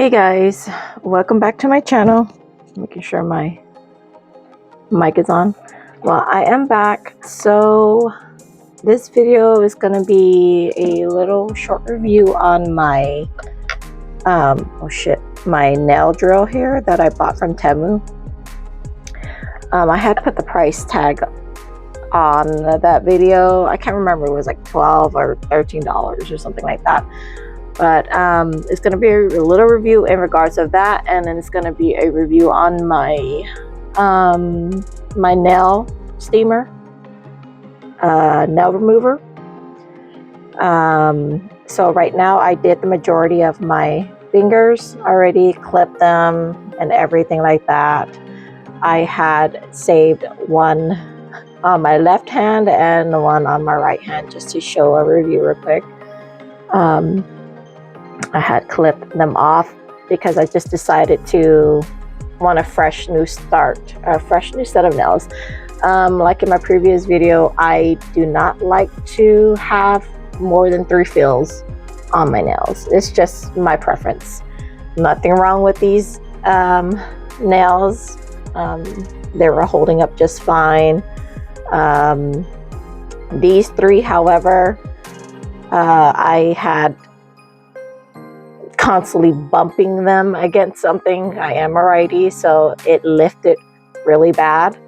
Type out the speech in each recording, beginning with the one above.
Hey guys, welcome back to my channel. Making sure my mic is on. Well, I am back. So this video is going to be a little short review on my my nail drill here that I bought from Temu. I had put the price tag on that video. I can't remember, it was like $12 or $13 or something like that. But it's going to be a little review in regards of that, and then it's going to be a review on my my nail steamer, nail remover. So right now I did the majority of my fingers already, clipped them and everything like that. I had saved one on my left hand and one on my right hand just to show a review real quick. I had clipped them off because I just decided to want a fresh new start, a fresh new set of nails. Like in my previous video, I do not like to have more than 3 fills on my nails. It's just my preference. Nothing wrong with these nails. They were holding up just fine. These 3, however, I had constantly bumping them against something. I am a righty, so it lifted really bad.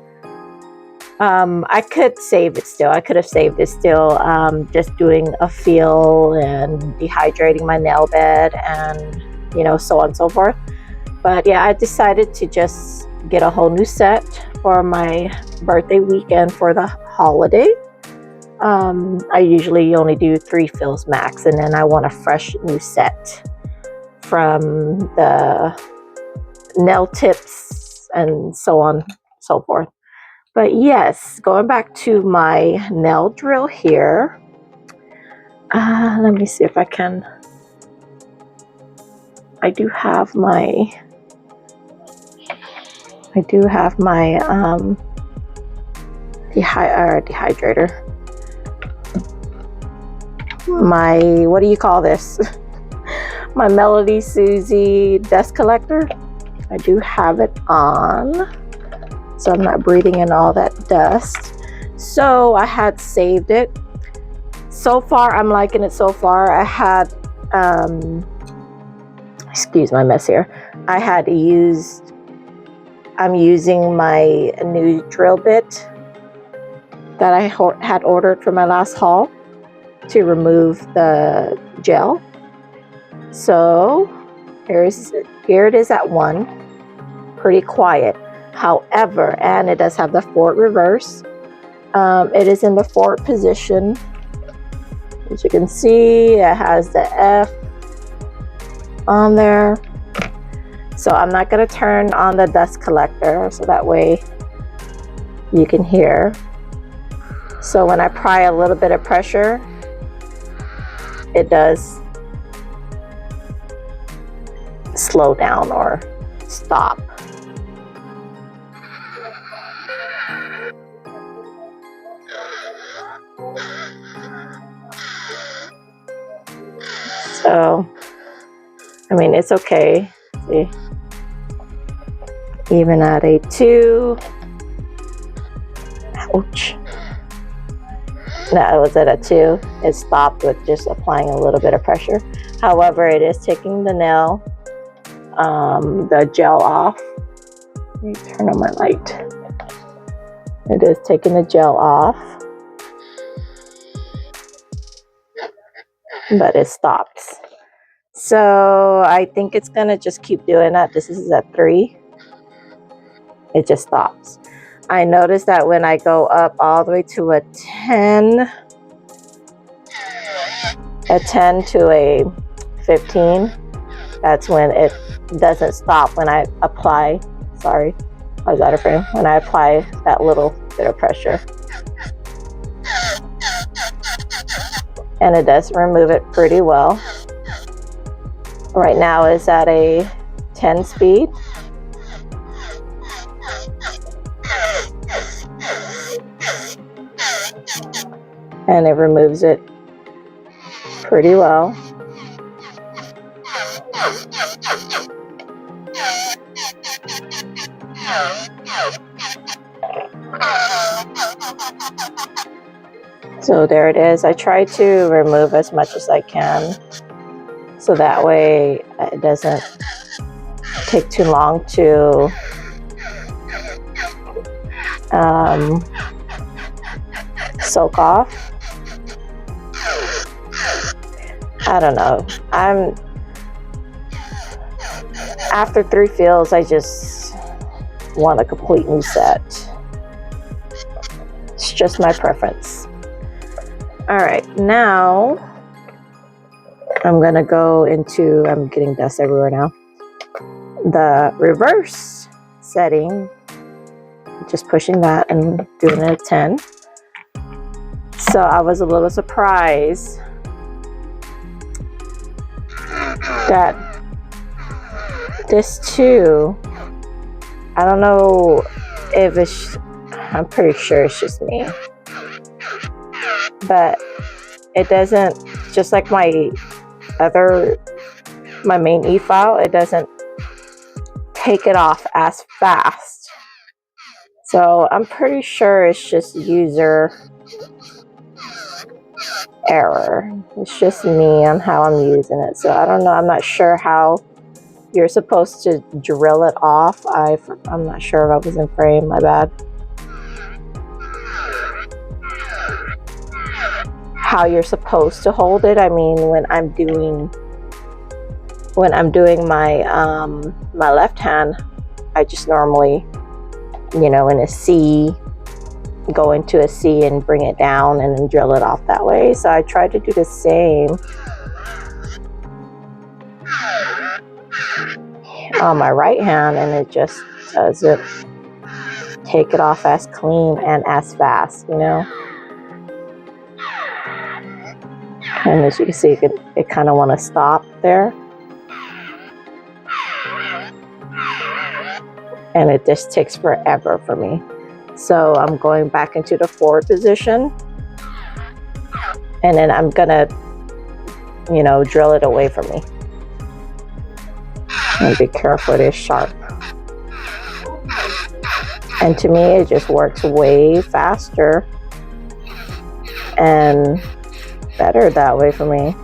I could save it still. I could have saved it still, just doing a feel and dehydrating my nail bed and, you know, so on and so forth. But yeah, I decided to just get a whole new set for my birthday weekend for the holiday. I usually only do 3 fills max, and then I want a fresh new set from the nail tips and so on and so forth. But yes, going back to my nail drill here. Let me see if I can. I do have my dehydrator. My, what do you call this? My Melody Susie dust collector. I do have it on, so I'm not breathing in all that dust. So I had saved it. So far, I'm liking it so far. I had, excuse my mess here. I'm using my new drill bit that I had ordered for my last haul to remove the gel. So here it is at 1, pretty quiet. However, and it does have the forward reverse. It is in the forward position. As you can see, it has the F on there. So I'm not going to turn on the dust collector, so that way you can hear. So when I apply a little bit of pressure, it does slow down or stop. So, I mean, it's okay. See, even at a 2, ouch. No, it was at a 2. It stopped with just applying a little bit of pressure. However, it is taking the nail, the gel off. Let me turn on my light. It is taking the gel off, but it stops. So I think it's gonna just keep doing that. This is at 3. It just stops. I noticed that when I go up all the way to a 10 to a 15, that's when it doesn't stop when I apply, sorry, I was out of frame, when I apply that little bit of pressure. And it does remove it pretty well. Right now it's at a 10 speed. And it removes it pretty well. So there it is. I try to remove as much as I can, so that way it doesn't take too long to soak off. I don't know. After 3 fills, I just want a complete new set. It's just my preference. All right, now I'm gonna go into, I'm getting dust everywhere now, the reverse setting, just pushing that and doing it at 10. So I was a little surprised that this too, I don't know if it's, I'm pretty sure it's just me, but it doesn't, just like my main e-file, it doesn't take it off as fast. So I'm pretty sure it's just user error. It's just me on how I'm using it. So I don't know, I'm not sure how you're supposed to drill it off. I'm not sure if I was in frame, my bad. How you're supposed to hold it. I mean, when I'm doing my my left hand, I just normally, in a C, go into a C and bring it down and then drill it off that way. So I tried to do the same on my right hand, and it just doesn't take it off as clean and as fast, And as you can see, it kind of want to stop there. And it just takes forever for me. So I'm going back into the forward position. And then I'm gonna, drill it away from me. And be careful, it is sharp. And to me, it just works way faster and better that way for me.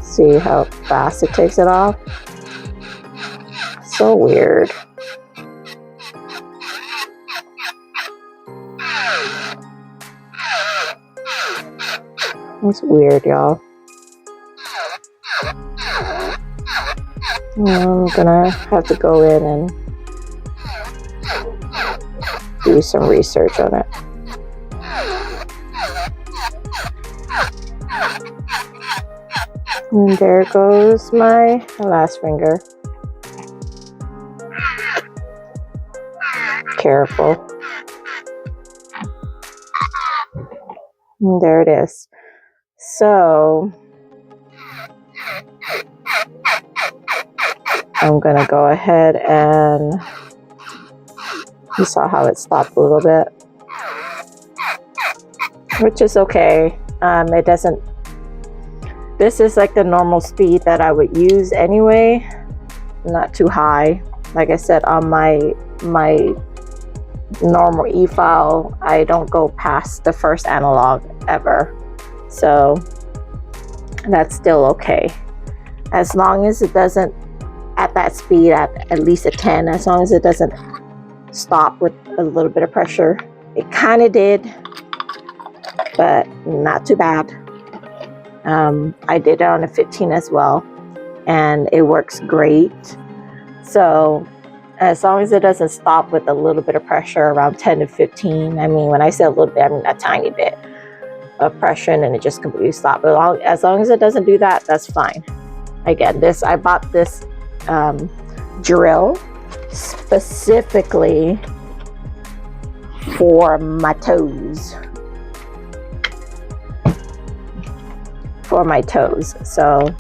See how fast it takes it off? So weird. It's weird, y'all. I'm gonna have to go in and do some research on it. And there goes my last finger. Careful. And there it is. So I'm gonna go ahead and, you saw how it stopped a little bit, which is okay. It doesn't, this is like the normal speed that I would use anyway, not too high. Like I said, on my normal e-file, I don't go past the first analog ever. So that's still okay. As long as it doesn't, at that speed, at least a 10, as long as it doesn't stop with a little bit of pressure. It kind of did, but not too bad. I did it on a 15 as well, and it works great. So as long as it doesn't stop with a little bit of pressure around 10 to 15, I mean, when I say a little bit, I mean a tiny bit of pressure, and then it just completely stops. But as long as it doesn't do that, that's fine. Again, I bought this drill specifically for my toes. So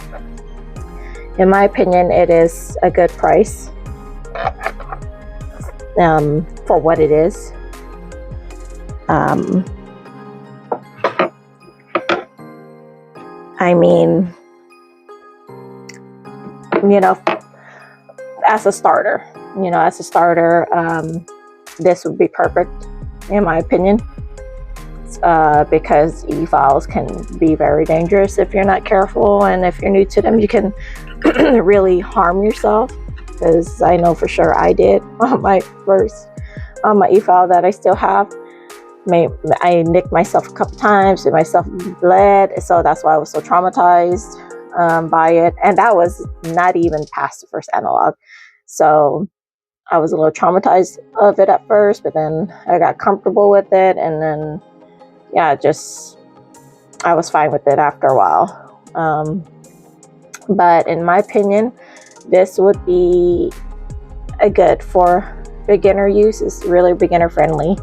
in my opinion, it is a good price for what it is. I mean, as a starter. As a starter, this would be perfect, in my opinion, because e-files can be very dangerous if you're not careful, and if you're new to them, you can really harm yourself. Because I know for sure I did on my e-file that I still have. I nicked myself a couple times, and myself bled, so that's why I was so traumatized by it. And that was not even past the first analog, so I was a little traumatized of it at first, but then I got comfortable with it, and then I was fine with it after a while. But in my opinion, this would be a good for beginner use. It's really beginner friendly.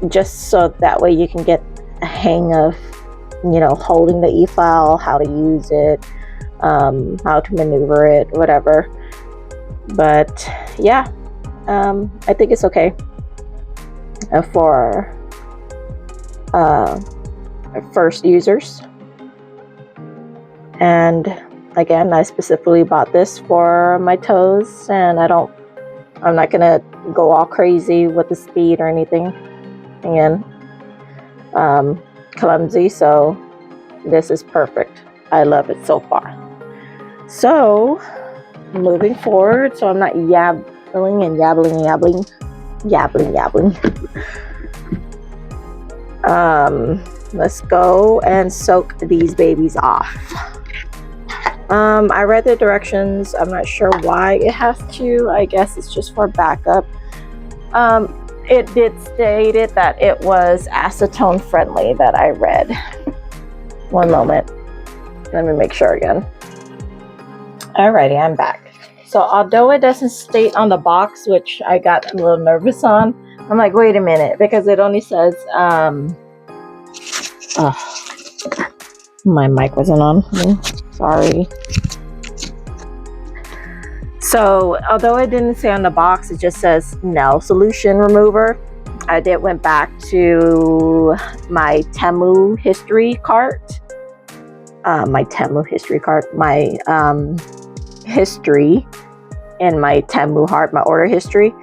Just so that way you can get a hang of, holding the e-file, how to use it, how to maneuver it, whatever. But yeah, I think it's okay for first users. And again, I specifically bought this for my toes, and I'm not gonna go all crazy with the speed or anything. Again, clumsy, so this is perfect. I love it so far. So moving forward, so I'm not yabbling and yabbling. Let's go and soak these babies off. I read the directions. I'm not sure why it has to. I guess it's just for backup. It did stated that it was acetone friendly that I read. One moment. Let me make sure again. Alrighty, I'm back. So although it doesn't state on the box, which I got a little nervous on, I'm like, wait a minute, because it only says, my mic wasn't on. Sorry. So although it didn't say on the box, it just says no solution remover. I went back to my Temu history cart. My history in my Temu heart, my order history.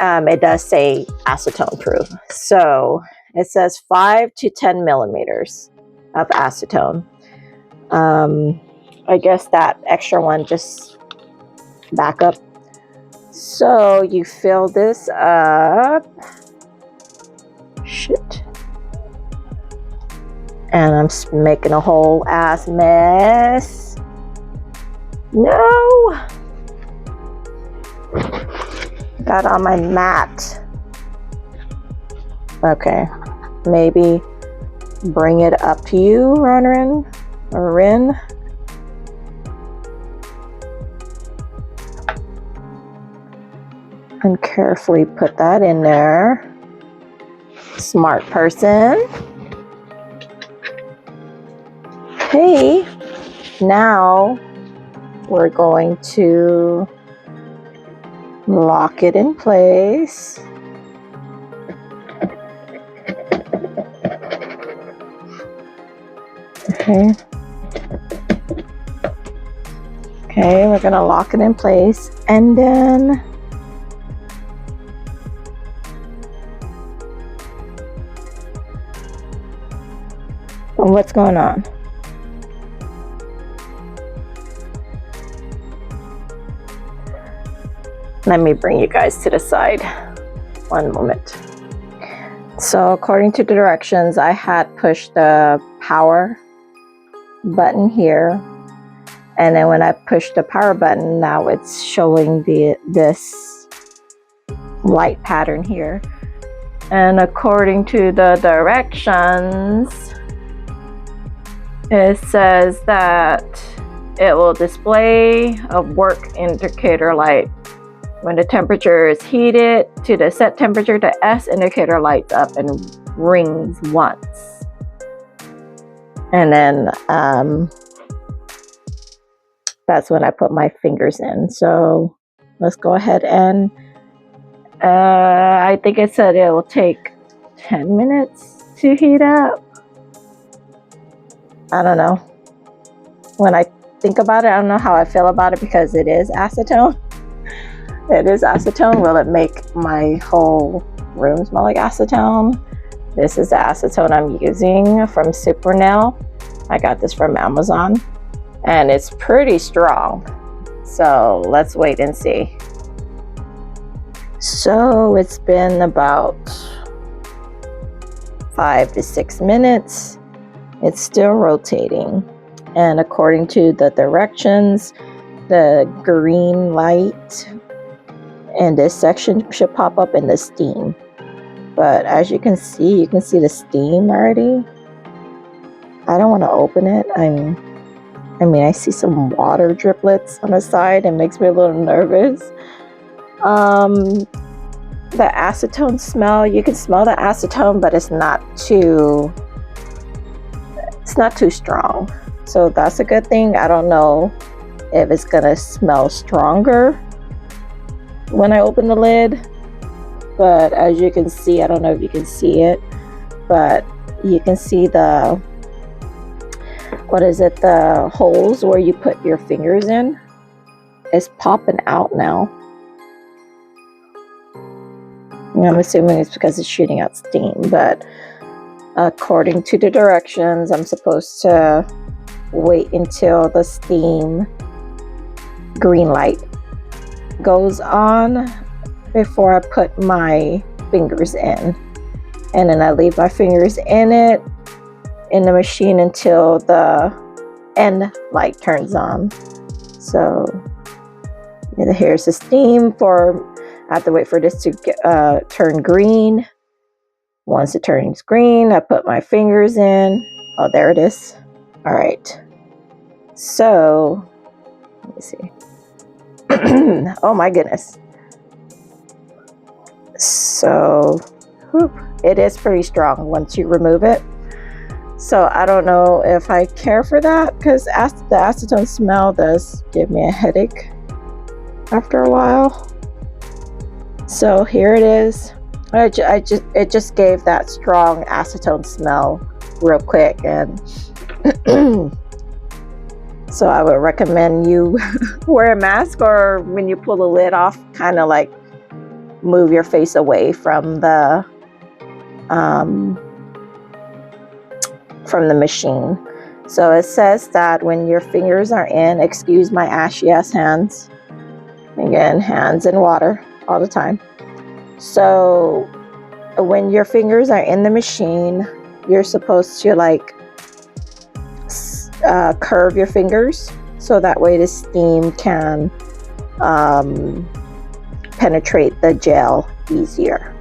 It does say acetone proof. So it says 5 to 10 millimeters of acetone. I guess that extra one just back up. So you fill this up. Shit. And I'm making a whole ass mess. No! Got on my mat. Okay. Maybe bring it up to you, Rin. And carefully put that in there. Smart person. Okay. Now we're going to lock it in place. Okay. Okay, we're gonna lock it in place, and then what's going on? Let me bring you guys to the side. One moment. So according to the directions, I had pushed the power button here, and then when I push the power button, now it's showing this light pattern here. And according to the directions, it says that it will display a work indicator light. When the temperature is heated to the set temperature, the S indicator lights up and rings once. And then that's when I put my fingers in. So let's go ahead and I think it said it will take 10 minutes to heat up. I don't know. When I think about it. I don't know how I feel about it because it is acetone. It is acetone. Will it make my whole room smell like acetone? This is the acetone I'm using from Supernail. I got this from Amazon and it's pretty strong. So let's wait and see. So it's been about 5 to 6 minutes. It's still rotating. And according to the directions, the green light in this section should pop up in the steam. But as you can see the steam already. I don't want to open it. I mean, I see some water driplets on the side. It makes me a little nervous. The acetone smell, you can smell the acetone, but it's not too strong. So that's a good thing. I don't know if it's gonna smell stronger when I open the lid, but as you can see, I don't know if you can see it, but you can see the holes where you put your fingers in. It's popping out now. I'm assuming it's because it's shooting out steam, but according to the directions, I'm supposed to wait until the steam green light goes on before I put my fingers in. And then I leave my fingers in the machine until the end light turns on. So here's the steam I have to wait for this to turn green. Once it turns green, I put my fingers in. Oh, there it is. All right. So, let me see. Oh my goodness. So, it is pretty strong once you remove it. So I don't know if I care for that because the acetone smell does give me a headache after a while. So here it is. It just gave that strong acetone smell real quick, and so I would recommend you wear a mask, or when you pull the lid off, kind of like move your face away from the machine. So it says that when your fingers are in, excuse my ashy ass hands. Again, hands in water all the time. So when your fingers are in the machine, you're supposed to like curve your fingers so that way the steam can penetrate the gel easier.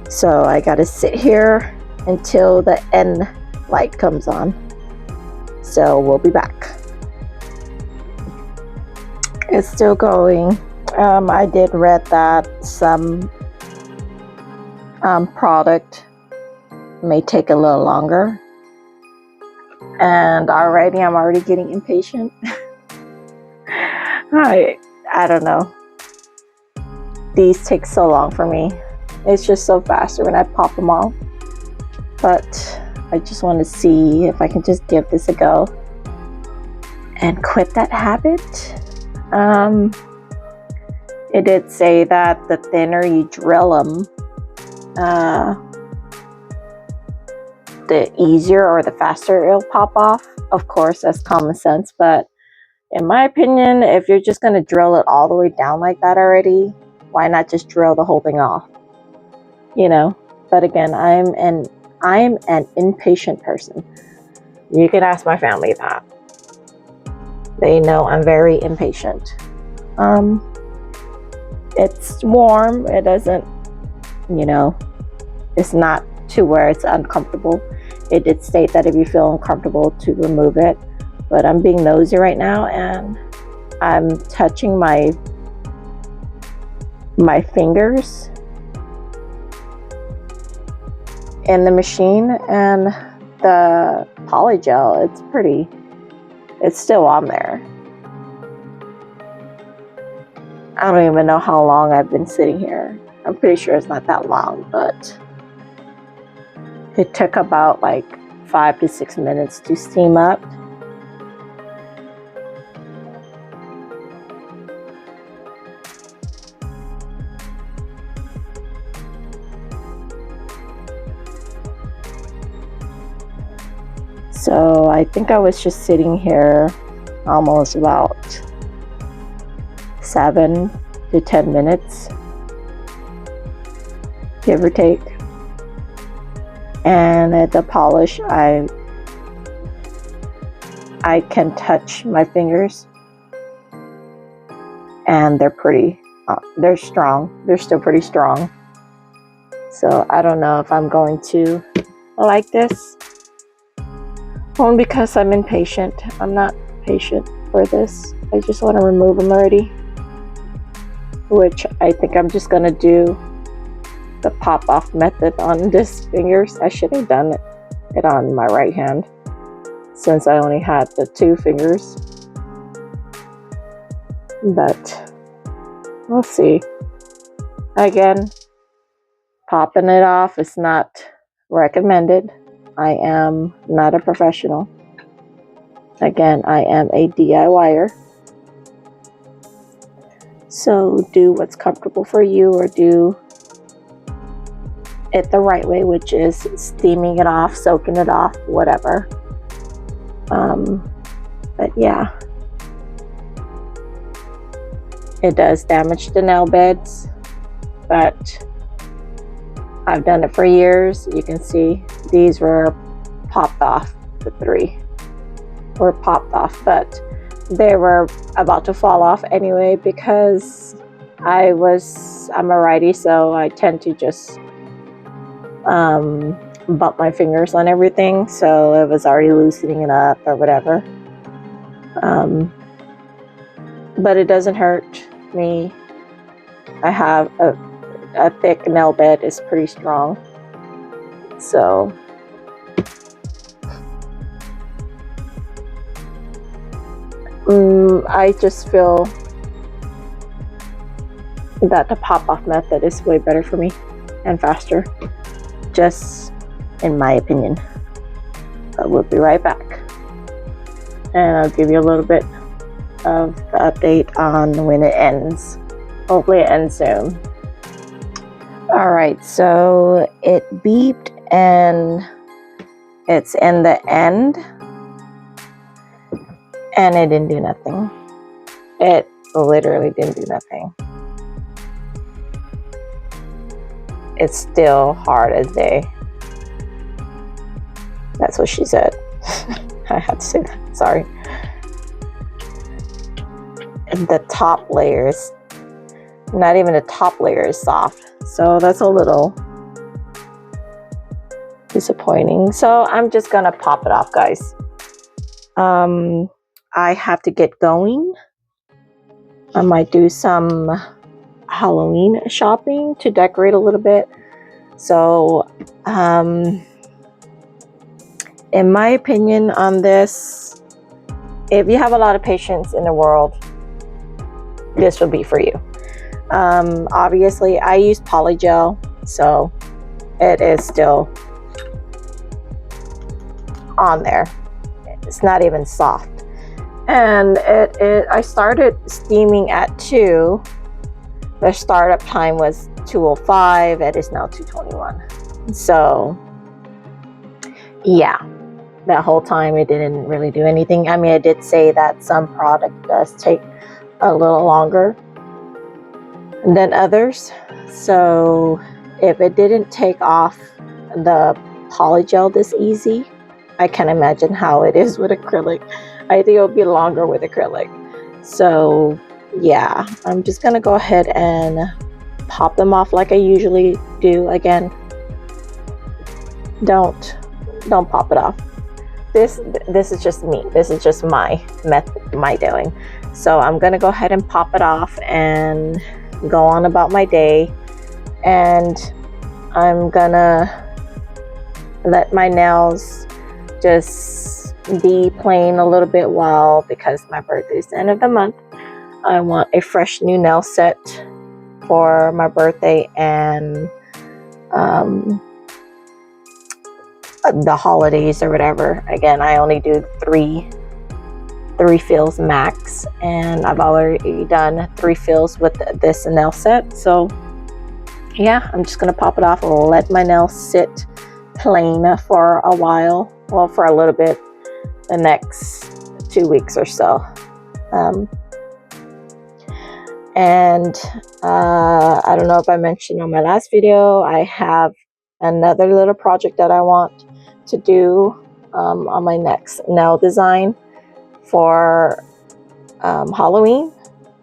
So I gotta sit here until the end light comes on. So we'll be back. It's still going. I did read that some product may take a little longer, and I'm already getting impatient. I don't know. These take so long for me. It's just so faster when I pop them off. But I just want to see if I can just give this a go and quit that habit. It did say that the thinner you drill them, the easier or the faster it'll pop off. Of course, that's common sense, but in my opinion, if you're just going to drill it all the way down like that already, why not just drill the whole thing off? You know, but again, I'm an impatient person. You can ask my family that. They know I'm very impatient. It's warm. It doesn't, it's not to where it's uncomfortable. It did state that if you feel uncomfortable to remove it, but I'm being nosy right now and I'm touching my fingers in the machine, and the polygel, it's still on there. I don't even know how long I've been sitting here. I'm pretty sure it's not that long, but it took about like 5 to 6 minutes to steam up. So I think I was just sitting here almost about 7 to 10 minutes, give or take. And at the polish, I can touch my fingers, and they're strong. They're still pretty strong. So I don't know if I'm going to like this. Only because I'm impatient. I'm not patient for this. I just want to remove them already. Which I think I'm just going to do the pop-off method on this fingers. I should have done it on my right hand, since I only had the 2 fingers. But we'll see. Again, popping it off is not recommended. I am not a professional. Again, I am a DIYer. So do what's comfortable for you, or do it the right way, which is steaming it off, soaking it off, whatever. But yeah, it does damage the nail beds, but I've done it for years. You can see these were popped off. The 3 were popped off, but they were about to fall off anyway, because I'm a righty, so I tend to just bump my fingers on everything, so it was already loosening it up or whatever. But it doesn't hurt me. I have a thick nail bed. It's pretty strong, so I just feel that the pop-off method is way better for me and faster, just in my opinion. But we'll be right back, and I'll give you a little bit of the update on when it ends. Hopefully it ends soon. Alright, so it beeped and it's in the end, and it didn't do nothing. It literally didn't do nothing. It's still hard as day. That's what she said. I had to say that, sorry. And the top layers, not even the top layer is soft. So that's a little disappointing. So I'm just gonna pop it off, guys. I have to get going. I might do some Halloween shopping to decorate a little bit. So in my opinion on this, if you have a lot of patience in the world, this will be for you. Obviously I use polygel, so it is still on there. It's not even soft. And I started steaming at 2. The startup time was 2:05. It is now 2:21. So yeah, that whole time it didn't really do anything. I mean, I did say that some product does take a little longer than others. So if it didn't take off the polygel this easy, I can imagine how it is with acrylic. I think it'll be longer with acrylic. So yeah, I'm just gonna go ahead and pop them off like I usually do. Again, don't pop it off. This is just me. This is just my method, my doing. So I'm gonna go ahead and pop it off and go on about my day. And I'm gonna let my nails just be plain a little bit while, because my birthday is the end of the month. I want a fresh new nail set for my birthday and the holidays or whatever. Again, I only do three fills max, and I've already done 3 fills with this nail set. So yeah, I'm just gonna pop it off and let my nails sit plain for a while, well, for a little bit, the next 2 weeks or so. And I don't know if I mentioned on my last video, I have another little project that I want to do on my next nail design for Halloween.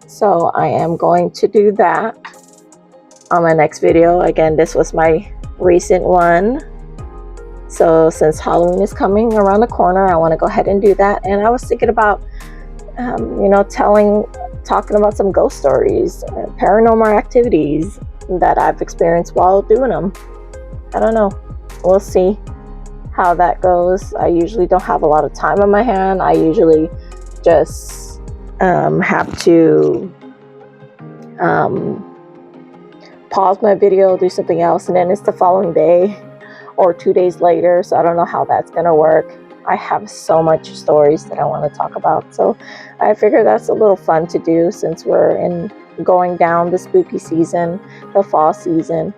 So I am going to do that on my next video. Again, this was my recent one. So since Halloween is coming around the corner, I want to go ahead and do that. And I was thinking about, you know, talking about some ghost stories, paranormal activities that I've experienced while doing them. I don't know. We'll see how that goes. I usually don't have a lot of time on my hand. I usually just have to pause my video, do something else, and then it's the following day or 2 days later. So I don't know how that's gonna work. I have so much stories that I want to talk about, so I figured that's a little fun to do since we're going down the spooky season, the fall season,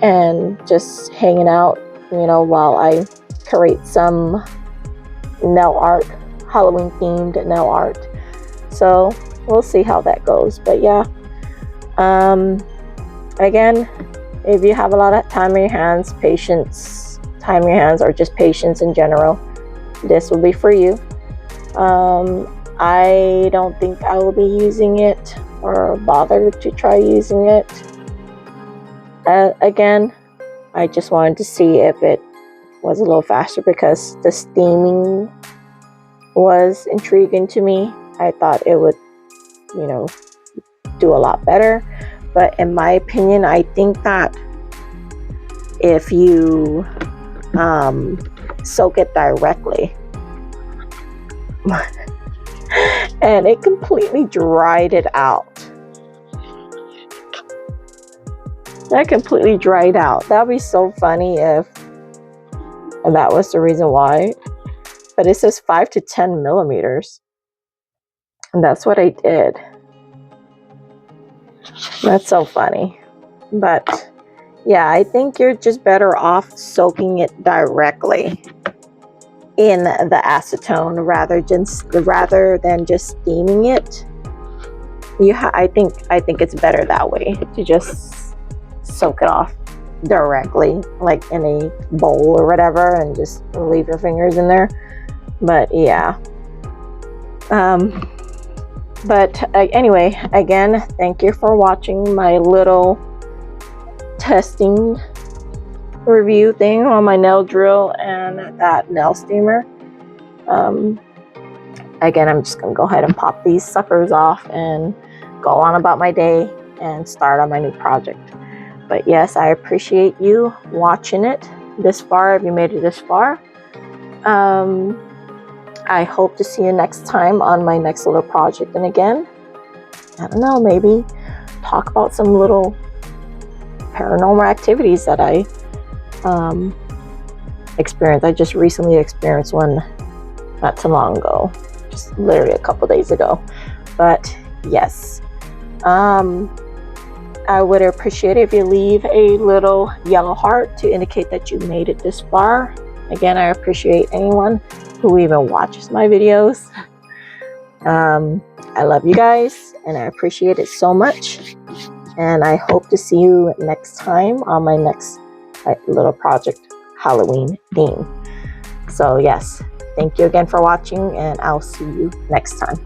and just hanging out, you know, while I create some nail art, Halloween themed nail art. So we'll see how that goes. But yeah, again, if you have a lot of time on your hands, time on your hands, or just patience in general, this will be for you. I don't think I will be using it or bother to try using it. Again, I just wanted to see if it was a little faster because the steaming was intriguing to me. I thought it would, you know, do a lot better. But in my opinion, I think that if you soak it directly, and it completely dried it out. That completely dried out. That'd be so funny if that was the reason why. But it says 5 to 10 millimeters. And that's what I did. That's so funny. But yeah, I think you're just better off soaking it directly in the acetone rather than just steaming it. I think it's better that way, to just soak it off directly, like in a bowl or whatever, and just leave your fingers in there. But yeah, anyway, again, thank you for watching my little testing review thing on my nail drill and that nail steamer. Again, I'm just gonna go ahead and pop these suckers off and go on about my day and start on my new project. But yes, I appreciate you watching it this far, if you made it this far. I hope to see you next time on my next little project. And again, I don't know, maybe talk about some little paranormal activities that I experienced. I just recently experienced one not too long ago, just literally a couple days ago. But yes, I would appreciate it if you leave a little yellow heart to indicate that you made it this far. Again, I appreciate anyone who even watches my videos. I love you guys and I appreciate it so much. And I hope to see you next time on my next little project, Halloween theme. So yes, thank you again for watching, and I'll see you next time.